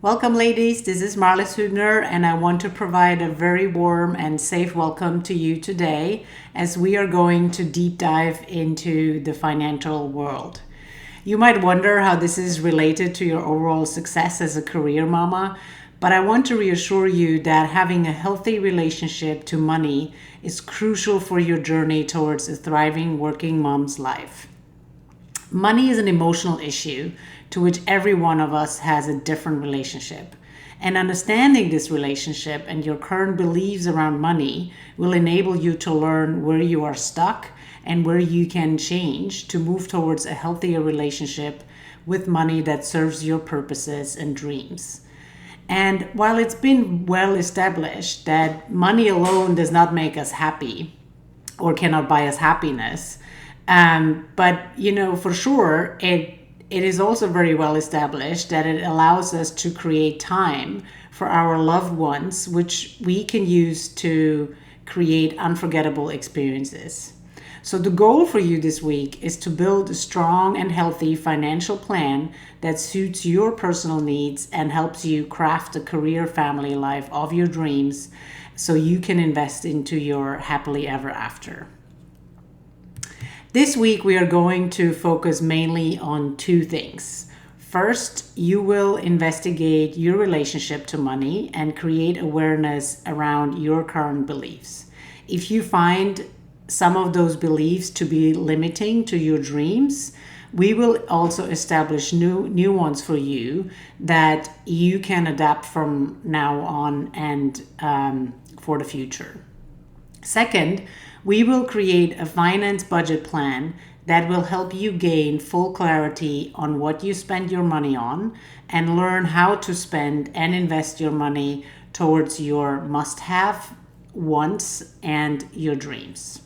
Welcome, ladies. This is Marlis Hübner, and I want to provide a very warm and safe welcome to you today as we are going to deep dive into the financial world. You might wonder how this is related to your overall success as a career mama, but I want to reassure you that having a healthy relationship to money is crucial for your journey towards a thriving working mom's life. Money is an emotional issue to which every one of us has a different relationship. And understanding this relationship and your current beliefs around money will enable you to learn where you are stuck and where you can change to move towards a healthier relationship with money that serves your purposes and dreams. And while it's been well established that money alone does not make us happy or cannot buy us happiness, but for sure, it is also very well established that it allows us to create time for our loved ones, which we can use to create unforgettable experiences. So the goal for you this week is to build a strong and healthy financial plan that suits your personal needs and helps you craft a career family life of your dreams so you can invest into your happily ever after. This week, we are going to focus mainly on two things. First, you will investigate your relationship to money and create awareness around your current beliefs. If you find some of those beliefs to be limiting to your dreams, we will also establish new ones for you that you can adapt from now on and for the future. Second, we will create a finance budget plan that will help you gain full clarity on what you spend your money on and learn how to spend and invest your money towards your must-have, wants, and your dreams.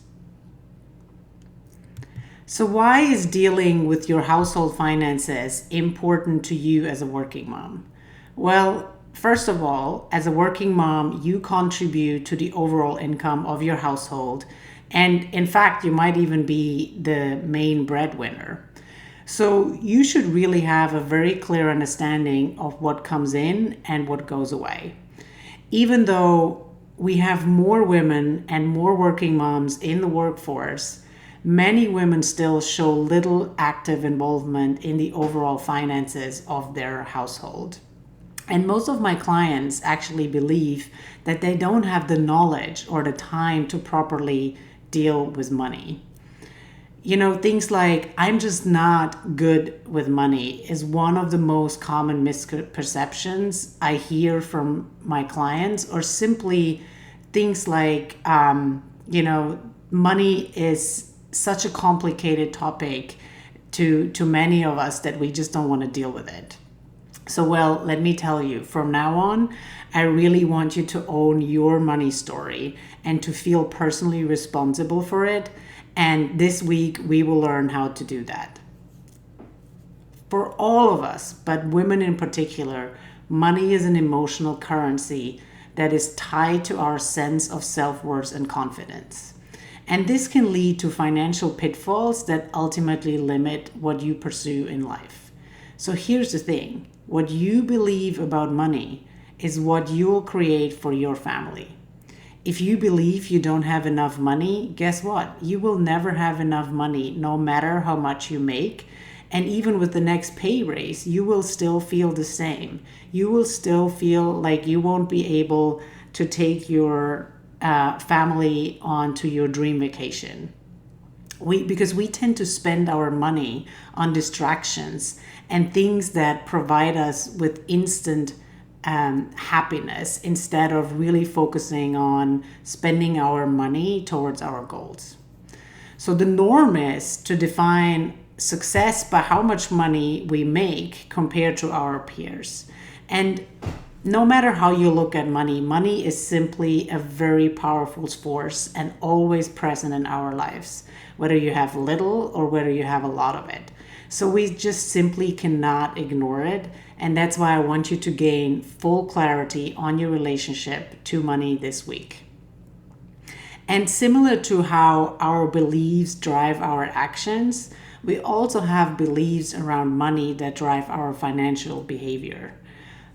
So why is dealing with your household finances important to you as a working mom? Well, first of all, as a working mom, you contribute to the overall income of your household. And in fact, you might even be the main breadwinner. So you should really have a very clear understanding of what comes in and what goes away. Even though we have more women and more working moms in the workforce, many women still show little active involvement in the overall finances of their household. And most of my clients actually believe that they don't have the knowledge or the time to properly deal with money. Things like, I'm just not good with money is one of the most common misperceptions I hear from my clients, or simply things like, money is such a complicated topic to many of us that we just don't want to deal with it. So, let me tell you, from now on, I really want you to own your money story and to feel personally responsible for it. And this week, we will learn how to do that. For all of us, but women in particular, money is an emotional currency that is tied to our sense of self-worth and confidence. And this can lead to financial pitfalls that ultimately limit what you pursue in life. So here's the thing. What you believe about money is what you'll create for your family. If you believe you don't have enough money, guess what? You will never have enough money, no matter how much you make. And even with the next pay raise, you will still feel the same. You will still feel like you won't be able to take your family onto your dream vacation. Because we tend to spend our money on distractions and things that provide us with instant happiness instead of really focusing on spending our money towards our goals. So the norm is to define success by how much money we make compared to our peers. And no matter how you look at money, money is simply a very powerful force and always present in our lives, whether you have little or whether you have a lot of it. So we just simply cannot ignore it. And that's why I want you to gain full clarity on your relationship to money this week. And similar to how our beliefs drive our actions, we also have beliefs around money that drive our financial behavior.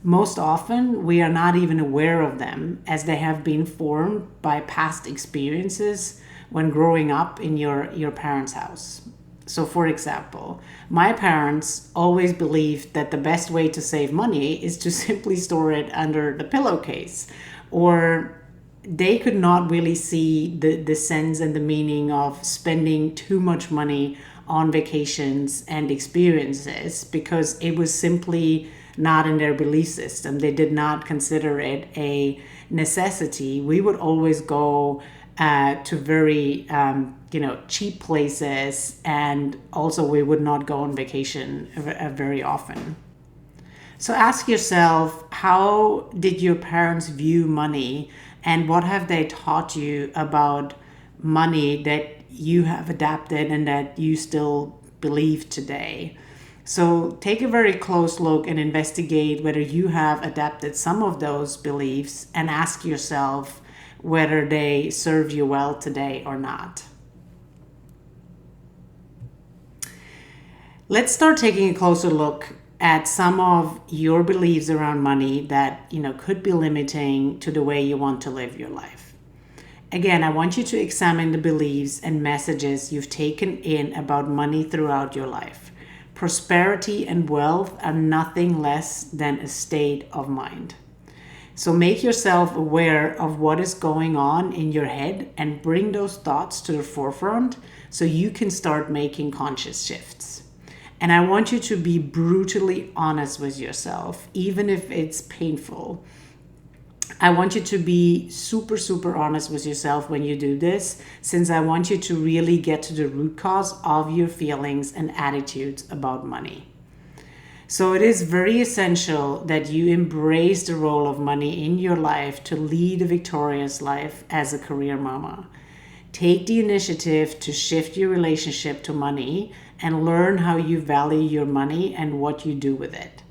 Most often, we are not even aware of them as they have been formed by past experiences when growing up in your parents' house. So, for example, my parents always believed that the best way to save money is to simply store it under the pillowcase, or they could not really see the sense and the meaning of spending too much money on vacations and experiences because it was simply not in their belief system. They did not consider it a necessity. We would always go to very cheap places, and also we would not go on vacation very often. So ask yourself, how did your parents view money, and what have they taught you about money that you have adapted and that you still believe today? So take a very close look and investigate whether you have adapted some of those beliefs, and ask yourself whether they serve you well today or not. Let's start taking a closer look at some of your beliefs around money that could be limiting to the way you want to live your life. Again, I want you to examine the beliefs and messages you've taken in about money throughout your life. Prosperity and wealth are nothing less than a state of mind. So make yourself aware of what is going on in your head and bring those thoughts to the forefront so you can start making conscious shifts. And I want you to be brutally honest with yourself, even if it's painful. I want you to be super, super honest with yourself when you do this, since I want you to really get to the root cause of your feelings and attitudes about money. So it is very essential that you embrace the role of money in your life to lead a victorious life as a career mama. Take the initiative to shift your relationship to money and learn how you value your money and what you do with it.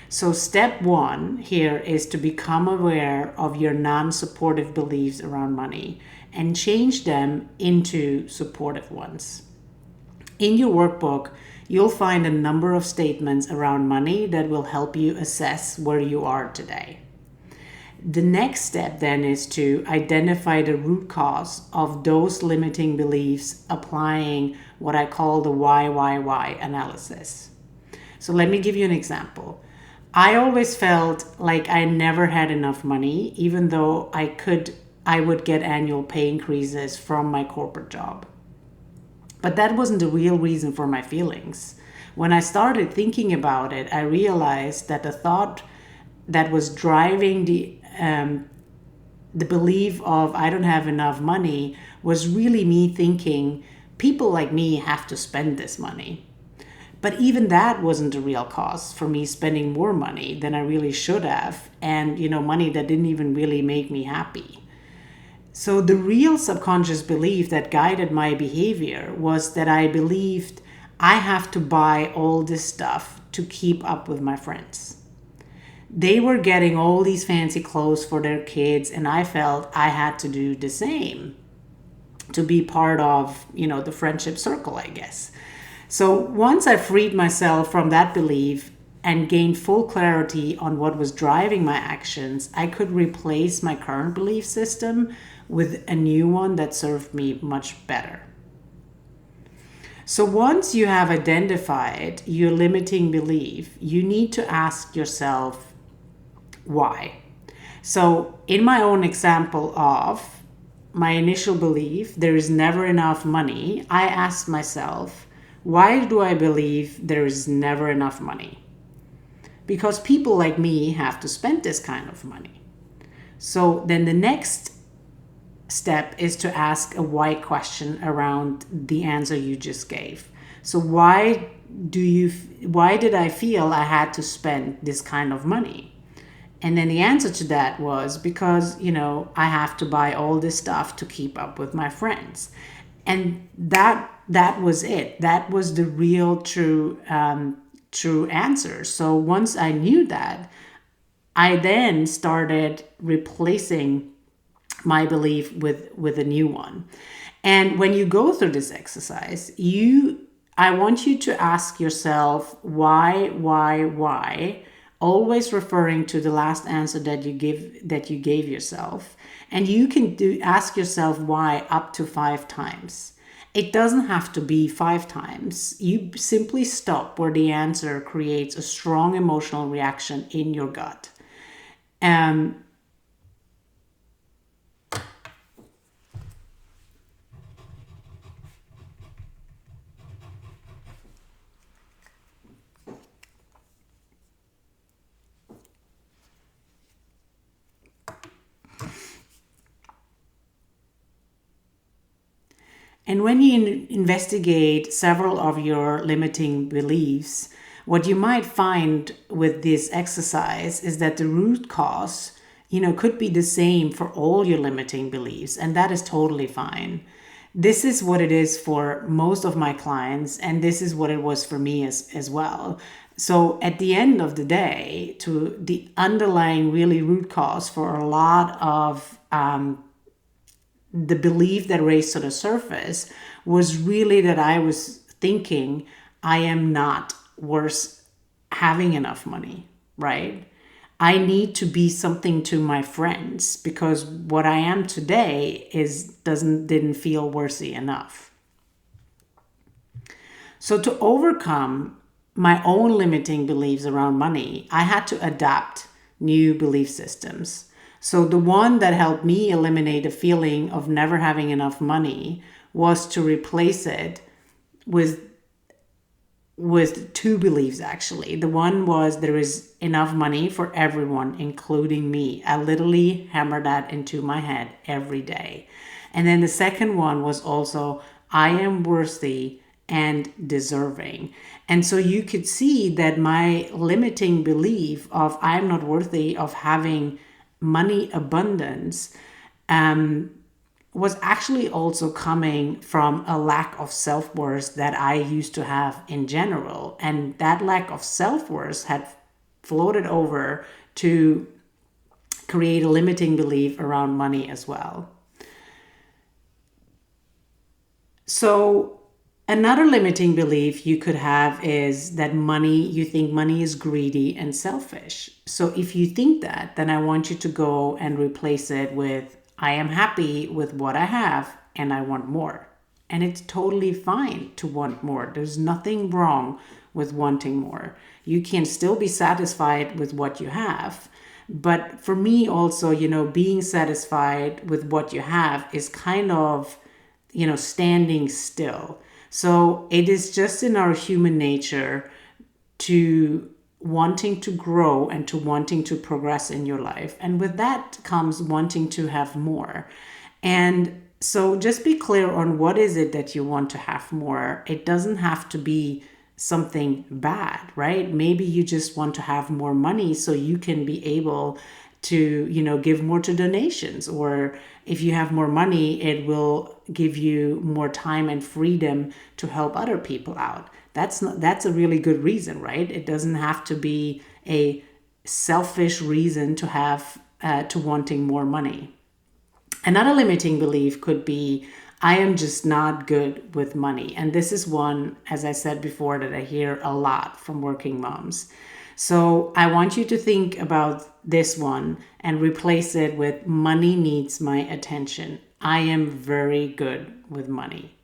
So step one here is to become aware of your non-supportive beliefs around money and change them into supportive ones. In your workbook, you'll find a number of statements around money that will help you assess where you are today. The next step then is to identify the root cause of those limiting beliefs, applying what I call the why analysis. So let me give you an example. I always felt like I never had enough money, even though I would get annual pay increases from my corporate job. But that wasn't the real reason for my feelings. When I started thinking about it, I realized that the thought that was driving the belief of I don't have enough money was really me thinking people like me have to spend this money. But even that wasn't the real cause for me spending more money than I really should have, and money that didn't even really make me happy. So the real subconscious belief that guided my behavior was that I believed I have to buy all this stuff to keep up with my friends. They were getting all these fancy clothes for their kids, and I felt I had to do the same to be part of, the friendship circle, I guess. So once I freed myself from that belief and gained full clarity on what was driving my actions, I could replace my current belief system with a new one that served me much better. So once you have identified your limiting belief, you need to ask yourself, why? So in my own example of my initial belief, there is never enough money, I asked myself, why do I believe there is never enough money? Because people like me have to spend this kind of money. So then the next step is to ask a why question around the answer you just gave. So why did I feel I had to spend this kind of money? And then the answer to that was because, I have to buy all this stuff to keep up with my friends. And that was it. That was the real true answer. So once I knew that, I then started replacing my belief with a new one. And when you go through this exercise, I want you to ask yourself why always referring to the last answer that you gave yourself. And you can ask yourself why up to 5 times. It doesn't have to be 5 times. You simply stop where the answer creates a strong emotional reaction in your gut. And when you investigate several of your limiting beliefs, what you might find with this exercise is that the root cause, could be the same for all your limiting beliefs, and that is totally fine. This is what it is for most of my clients, and this is what it was for me as well. So at the end of the day, to the underlying really root cause for a lot of the belief that raised to the surface was really that I was thinking I am not worth having enough money, right? I need to be something to my friends because what I am today didn't feel worthy enough. So to overcome my own limiting beliefs around money, I had to adapt new belief systems. So the one that helped me eliminate the feeling of never having enough money was to replace it with two beliefs, actually. The one was there is enough money for everyone, including me. I literally hammered that into my head every day. And then the second one was also, I am worthy and deserving. And so you could see that my limiting belief of I'm not worthy of having money abundance was actually also coming from a lack of self-worth that I used to have in general. And that lack of self-worth had floated over to create a limiting belief around money as well. So another limiting belief you could have is that you think money is greedy and selfish. So if you think that, then I want you to go and replace it with, I am happy with what I have and I want more. And it's totally fine to want more. There's nothing wrong with wanting more. You can still be satisfied with what you have. But for me also, being satisfied with what you have is kind of, standing still. So it is just in our human nature to wanting to grow and to wanting to progress in your life. And with that comes wanting to have more. And so just be clear on what is it that you want to have more. It doesn't have to be something bad, right? Maybe you just want to have more money so you can be able to, give more to donations. Or if you have more money, it will give you more time and freedom to help other people out. That's a really good reason, right? It doesn't have to be a selfish reason to have to wanting more money. Another limiting belief could be, I am just not good with money. And this is one, as I said before, that I hear a lot from working moms. So I want you to think about this one and replace it with, money needs my attention. I am very good with money.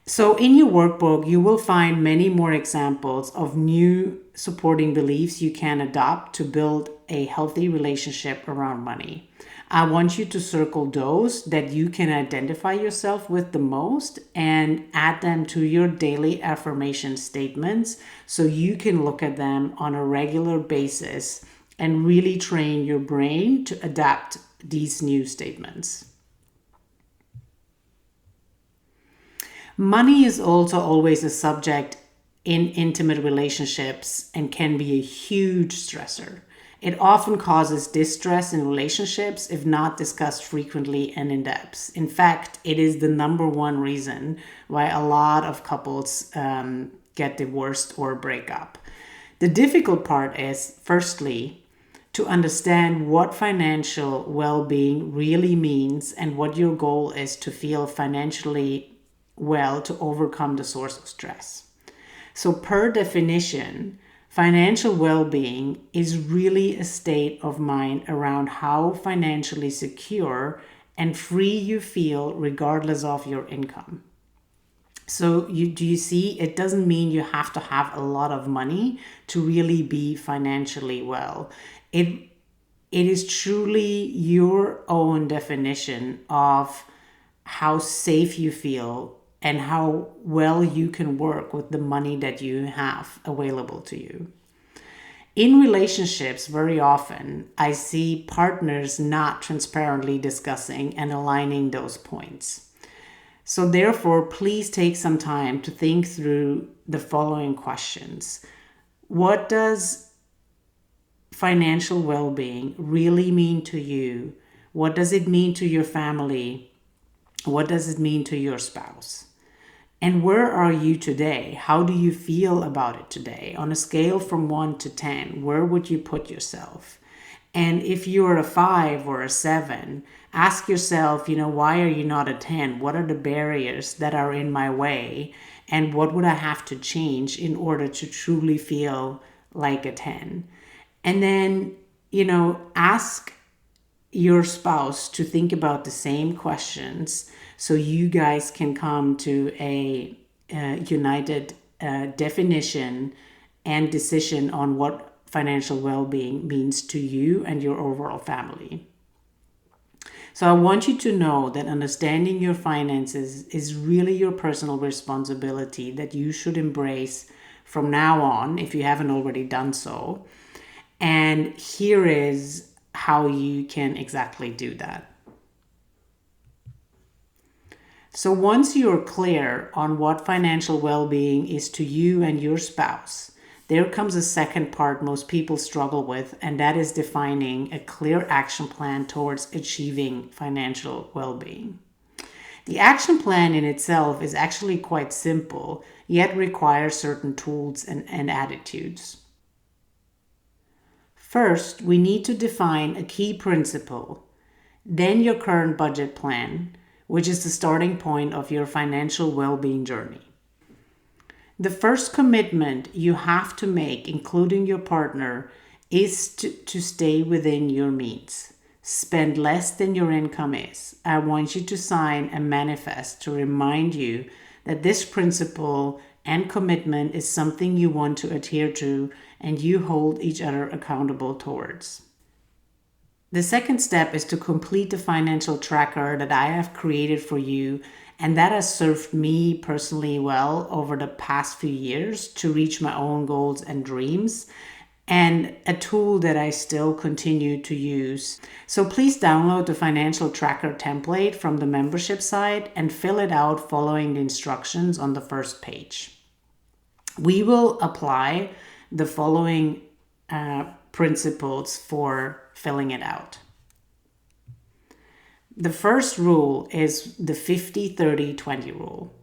So in your workbook, you will find many more examples of new supporting beliefs you can adopt to build a healthy relationship around money. I want you to circle those that you can identify yourself with the most and add them to your daily affirmation statements so you can look at them on a regular basis and really train your brain to adapt these new statements. Money is also always a subject in intimate relationships and can be a huge stressor. It often causes distress in relationships if not discussed frequently and in depth. In fact, it is the number one reason why a lot of couples get divorced or break up. The difficult part is, firstly, to understand what financial well-being really means and what your goal is to feel financially well to overcome the source of stress. So per definition, Financial well-being is really a state of mind around how financially secure and free you feel regardless of your income. So do you see, it doesn't mean you have to have a lot of money to really be financially well. It is truly your own definition of how safe you feel and how well you can work with the money that you have available to you. In relationships, very often, I see partners not transparently discussing and aligning those points. So, therefore, please take some time to think through the following questions. What does financial well being really mean to you? What does it mean to your family? What does it mean to your spouse? And where are you today? How do you feel about it today? On a scale from 1 to 10, where would you put yourself? And if you're a 5 or a 7, ask yourself, why are you not a 10? What are the barriers that are in my way? And what would I have to change in order to truly feel like a 10? And then, ask your spouse to think about the same questions so you guys can come to a united definition and decision on what financial well-being means to you and your overall family. So I want you to know that understanding your finances is really your personal responsibility that you should embrace from now on if you haven't already done so. And here is how you can exactly do that. So once you're clear on what financial well-being is to you and your spouse, there comes a second part most people struggle with, and that is defining a clear action plan towards achieving financial well-being. The action plan in itself is actually quite simple, yet requires certain tools and attitudes. First, we need to define a key principle, then your current budget plan, which is the starting point of your financial well-being journey. The first commitment you have to make, including your partner, is to stay within your means. Spend less than your income is. I want you to sign a manifest to remind you that this principle and commitment is something you want to adhere to and you hold each other accountable towards. The second step is to complete the financial tracker that I have created for you, and that has served me personally well over the past few years to reach my own goals and dreams, and a tool that I still continue to use. So please download the financial tracker template from the membership site and fill it out following the instructions on the first page. We will apply the following principles for filling it out. The first rule is the 50-30-20 rule.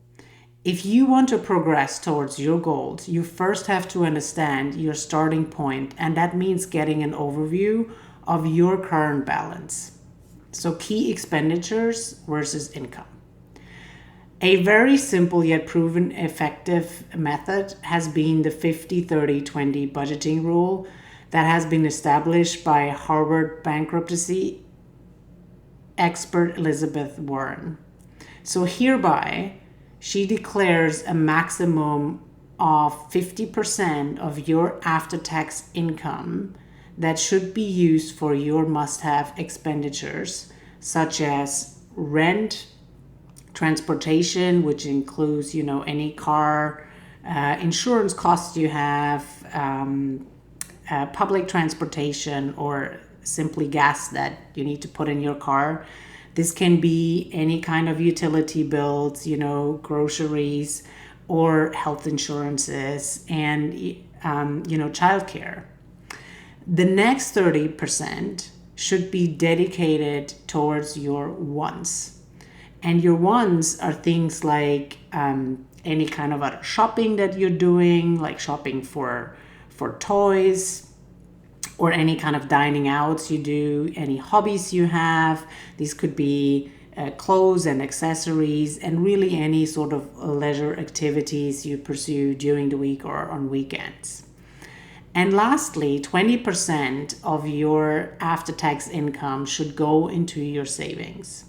If you want to progress towards your goals, you first have to understand your starting point, and that means getting an overview of your current balance. So key expenditures versus income. A very simple yet proven effective method has been the 50-30-20 budgeting rule that has been established by Harvard bankruptcy expert Elizabeth Warren. So hereby, she declares a maximum of 50% of your after-tax income that should be used for your must-have expenditures, such as rent, transportation, which includes, any car insurance costs you have, public transportation, or simply gas that you need to put in your car. This can be any kind of utility bills, groceries, or health insurances, and childcare. The next 30% should be dedicated towards your wants. And your wants are things like any kind of other shopping that you're doing, like shopping for toys, or any kind of dining outs you do, any hobbies you have. These could be clothes and accessories, and really any sort of leisure activities you pursue during the week or on weekends. And lastly, 20% of your after tax income should go into your savings.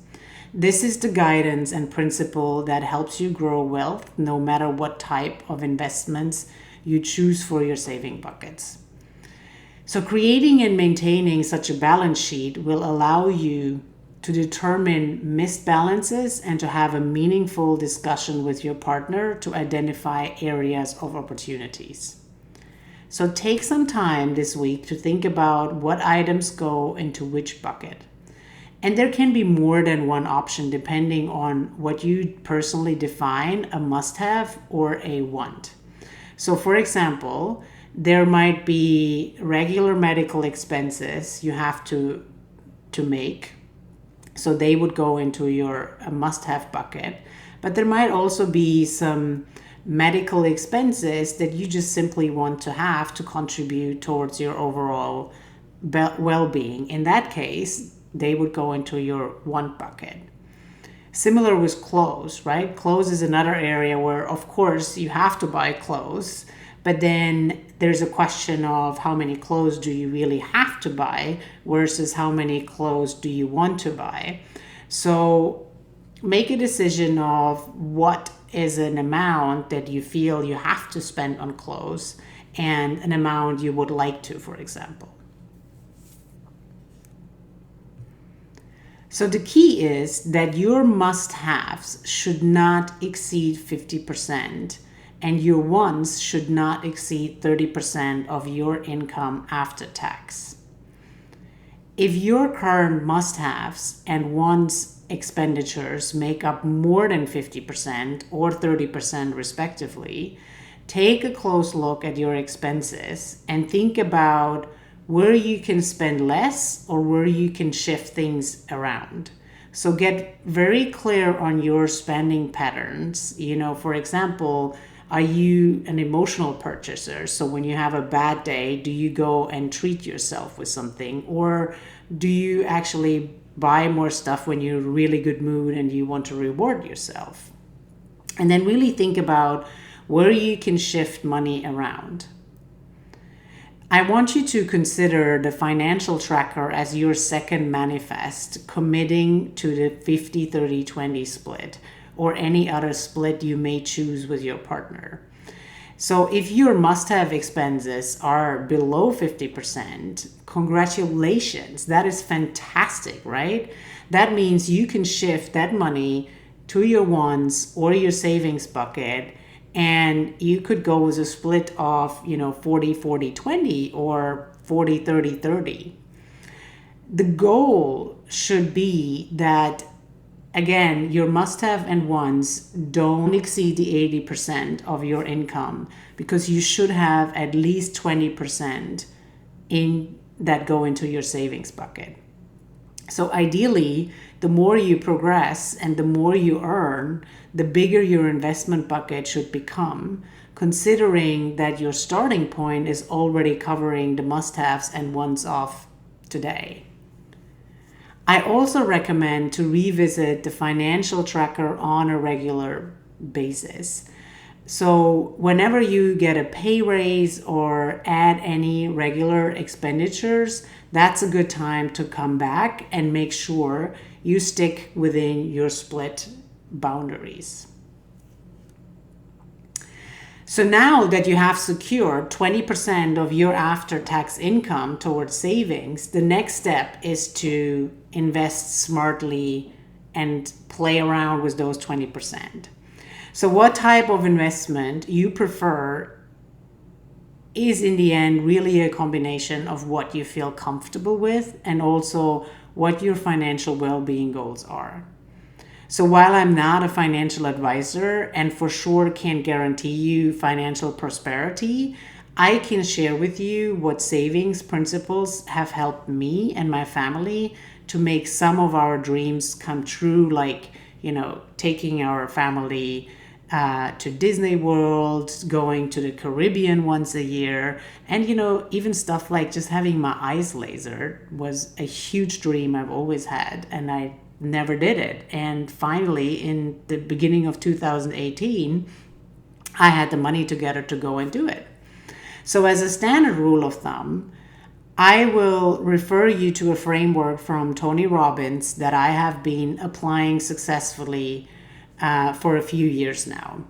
This is the guidance and principle that helps you grow wealth no matter what type of investments you choose for your saving buckets. So, creating and maintaining such a balance sheet will allow you to determine missed balances and to have a meaningful discussion with your partner to identify areas of opportunities. So take some time this week to think about what items go into which bucket. And there can be more than one option depending on what you personally define a must have or a want. So, for example, there might be regular medical expenses you have to make. So they would go into your must have bucket. But there might also be some medical expenses that you just simply want to have to contribute towards your overall well-being. In that case, they would go into your want bucket. Similar with clothes, right? Clothes is another area where, of course, you have to buy clothes, but then there's a question of how many clothes do you really have to buy versus how many clothes do you want to buy. So make a decision of what is an amount that you feel you have to spend on clothes and an amount you would like to, for example. So the key is that your must-haves should not exceed 50% and your wants should not exceed 30% of your income after tax. If your current must-haves and wants expenditures make up more than 50% or 30% respectively, take a close look at your expenses and think about where you can spend less or where you can shift things around. So get very clear on your spending patterns. For example, are you an emotional purchaser? So when you have a bad day, do you go and treat yourself with something? Or do you actually buy more stuff when you're in a really good mood and you want to reward yourself? And then really think about where you can shift money around. I want you to consider the financial tracker as your second manifest, committing to the 50-30-20 split or any other split you may choose with your partner. So if your must-have expenses are below 50%, congratulations, that is fantastic, right? That means you can shift that money to your wants or your savings bucket, and you could go with a split of 40-40-20 or 40-30-30. The goal should be that, again, your must-have and wants don't exceed the 80% of your income, because you should have at least 20% in that go into your savings bucket. So ideally, the more you progress and the more you earn, the bigger your investment bucket should become, considering that your starting point is already covering the must-haves and wants of today. I also recommend to revisit the financial tracker on a regular basis. So whenever you get a pay raise or add any regular expenditures, that's a good time to come back and make sure you stick within your split boundaries. So now that you have secured 20% of your after-tax income towards savings, the next step is to invest smartly and play around with those 20%. So what type of investment you prefer is in the end really a combination of what you feel comfortable with and also what your financial well-being goals are. So while I'm not a financial advisor and for sure can't guarantee you financial prosperity, I can share with you what savings principles have helped me and my family to make some of our dreams come true, like, taking our family to Disney World, going to the Caribbean once a year, and even stuff like just having my eyes lasered was a huge dream I've always had, and I never did it. And finally, in the beginning of 2018, I had the money together to go and do it. So as a standard rule of thumb, I will refer you to a framework from Tony Robbins that I have been applying successfully for a few years now.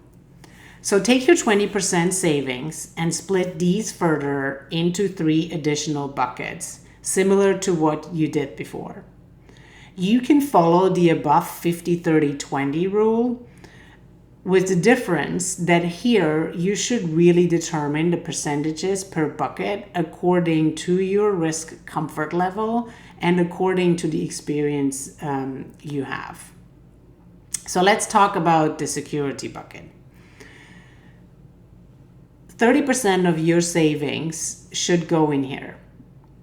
So take your 20% savings and split these further into 3 additional buckets, similar to what you did before. You can follow the above 50-30-20 rule, with the difference that here you should really determine the percentages per bucket according to your risk comfort level and according to the experience you have. So let's talk about the security bucket. 30% of your savings should go in here.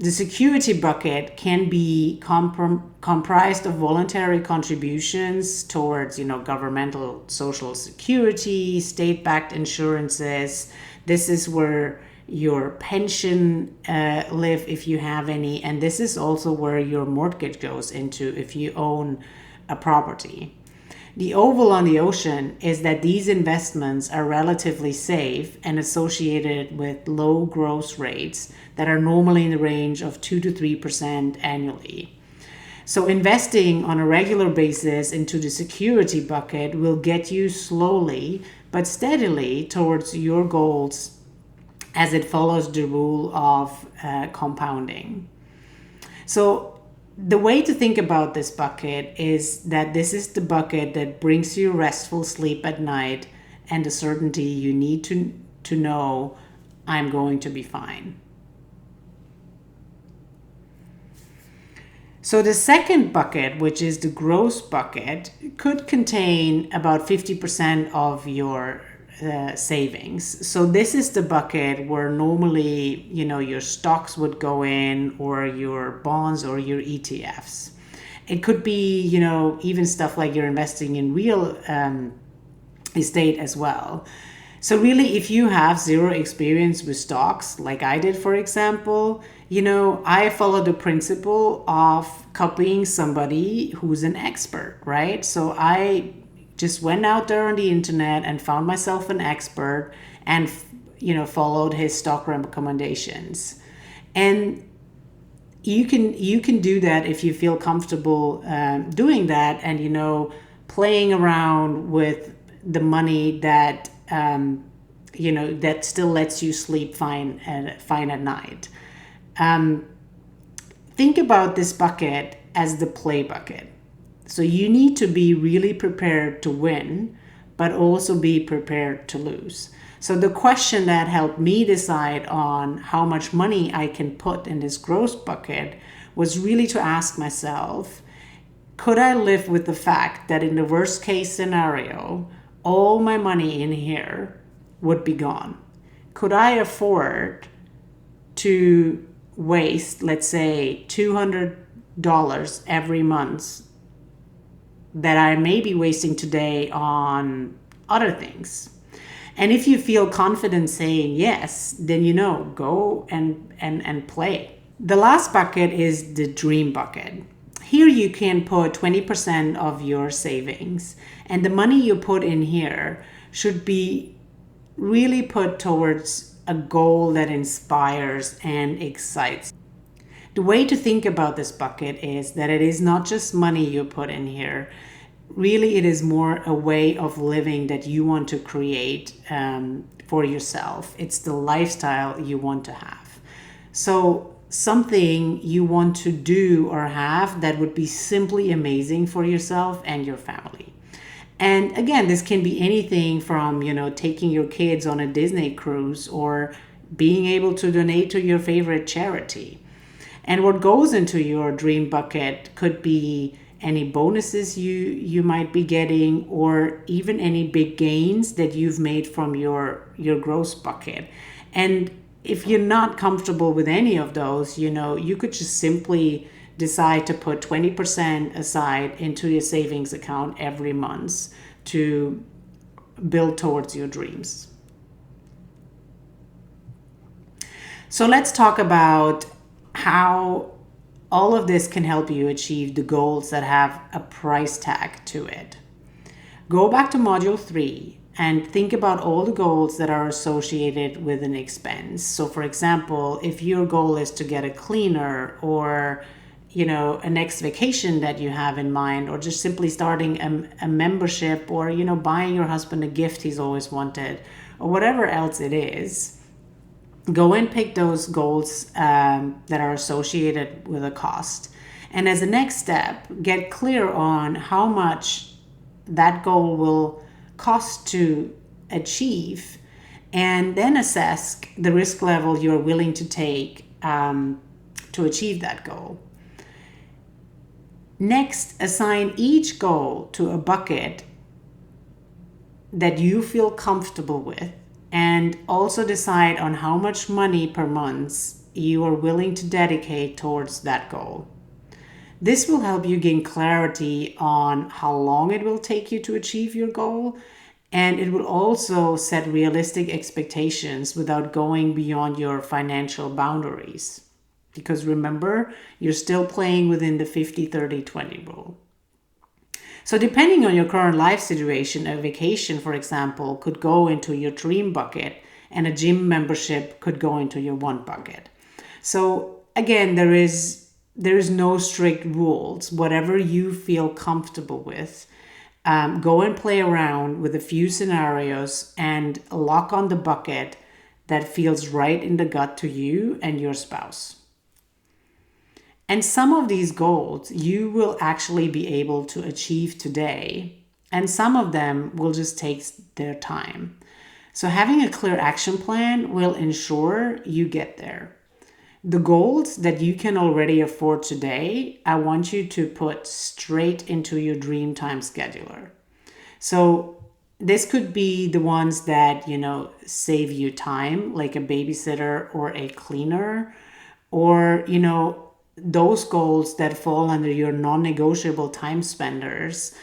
The security bucket can be comprised of voluntary contributions towards, governmental social security, state-backed insurances. This is where your pension live if you have any, and this is also where your mortgage goes into if you own a property. The oval on the ocean is that these investments are relatively safe and associated with low growth rates that are normally in the range of 2 to 3% annually. So investing on a regular basis into the security bucket will get you slowly but steadily towards your goals as it follows the rule of compounding. So the way to think about this bucket is that this is the bucket that brings you restful sleep at night and the certainty you need to know I'm going to be fine. So the second bucket, which is the growth bucket, could contain about 50% of your savings. So this is the bucket where normally, your stocks would go in, or your bonds or your ETFs. It could be, even stuff like you're investing in real estate as well. So really, if you have zero experience with stocks, like I did, for example, I follow the principle of copying somebody who's an expert, right? So I just went out there on the internet and found myself an expert and, followed his stock recommendations. And you can do that if you feel comfortable doing that and, playing around with the money that, that still lets you sleep fine at night. Think about this bucket as the play bucket. So you need to be really prepared to win, but also be prepared to lose. So the question that helped me decide on how much money I can put in this growth bucket was really to ask myself, could I live with the fact that in the worst case scenario, all my money in here would be gone? Could I afford to waste, let's say, $200 every month that I may be wasting today on other things? And if you feel confident saying yes, then go and play. The last bucket is the dream bucket. Here you can put 20% of your savings, and the money you put in here should be really put towards a goal that inspires and excites. The way to think about this bucket is that it is not just money you put in here. Really, it is more a way of living that you want to create for yourself. It's the lifestyle you want to have. So something you want to do or have that would be simply amazing for yourself and your family. And again, this can be anything from, taking your kids on a Disney cruise or being able to donate to your favorite charity. And what goes into your dream bucket could be any bonuses you might be getting, or even any big gains that you've made from your growth bucket. And if you're not comfortable with any of those, you could just simply decide to put 20% aside into your savings account every month to build towards your dreams. So let's talk about how all of this can help you achieve the goals that have a price tag to it. Go back to module 3 and think about all the goals that are associated with an expense. So for example, if your goal is to get a cleaner, or a next vacation that you have in mind, or just simply starting a membership, or buying your husband a gift he's always wanted, or whatever else it is, go and pick those goals that are associated with a cost. And as a next step, get clear on how much that goal will cost to achieve, and then assess the risk level you're willing to take to achieve that goal. Next, assign each goal to a bucket that you feel comfortable with, and also decide on how much money per month you are willing to dedicate towards that goal. This will help you gain clarity on how long it will take you to achieve your goal, and it will also set realistic expectations without going beyond your financial boundaries. Because remember, you're still playing within the 50-30-20 rule. So depending on your current life situation, a vacation, for example, could go into your dream bucket, and a gym membership could go into your want bucket. So again, there is no strict rules. Whatever you feel comfortable with, go and play around with a few scenarios and lock on the bucket that feels right in the gut to you and your spouse. And some of these goals you will actually be able to achieve today, and some of them will just take their time. So having a clear action plan will ensure you get there. The goals that you can already afford today, I want you to put straight into your dream time scheduler. So this could be the ones that, save you time, like a babysitter or a cleaner, or, those goals that fall under your non-negotiable time spenders.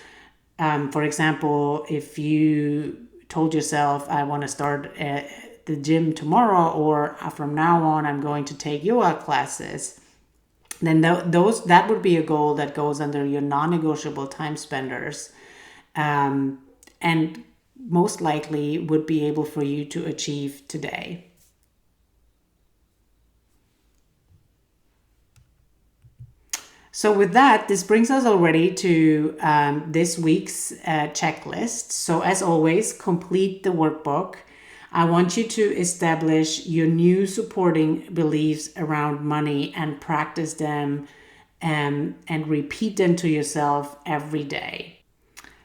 For example, if you told yourself, I want to start the gym tomorrow, or from now on I'm going to take yoga classes, then that would be a goal that goes under your non-negotiable time spenders, and most likely would be able for you to achieve today. So with that, this brings us already to this week's checklist. So as always, complete the workbook. I want you to establish your new supporting beliefs around money and practice them, and repeat them to yourself every day.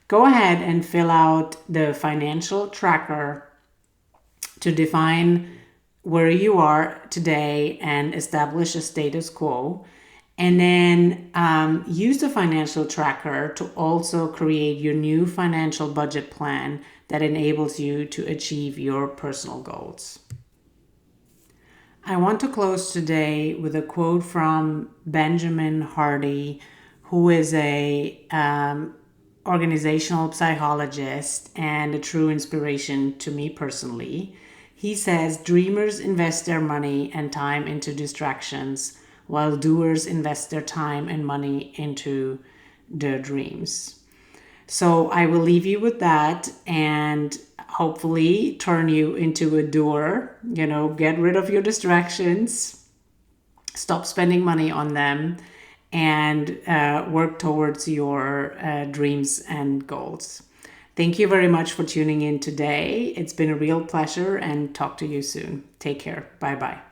Go ahead and fill out the financial tracker to define where you are today and establish a status quo. And then use the financial tracker to also create your new financial budget plan that enables you to achieve your personal goals. I want to close today with a quote from Benjamin Hardy, who is a organizational psychologist and a true inspiration to me personally. He says, "Dreamers invest their money and time into distractions, while doers invest their time and money into their dreams." So I will leave you with that, and hopefully turn you into a doer. Get rid of your distractions, stop spending money on them, and work towards your dreams and goals. Thank you very much for tuning in today. It's been a real pleasure, and talk to you soon. Take care. Bye-bye.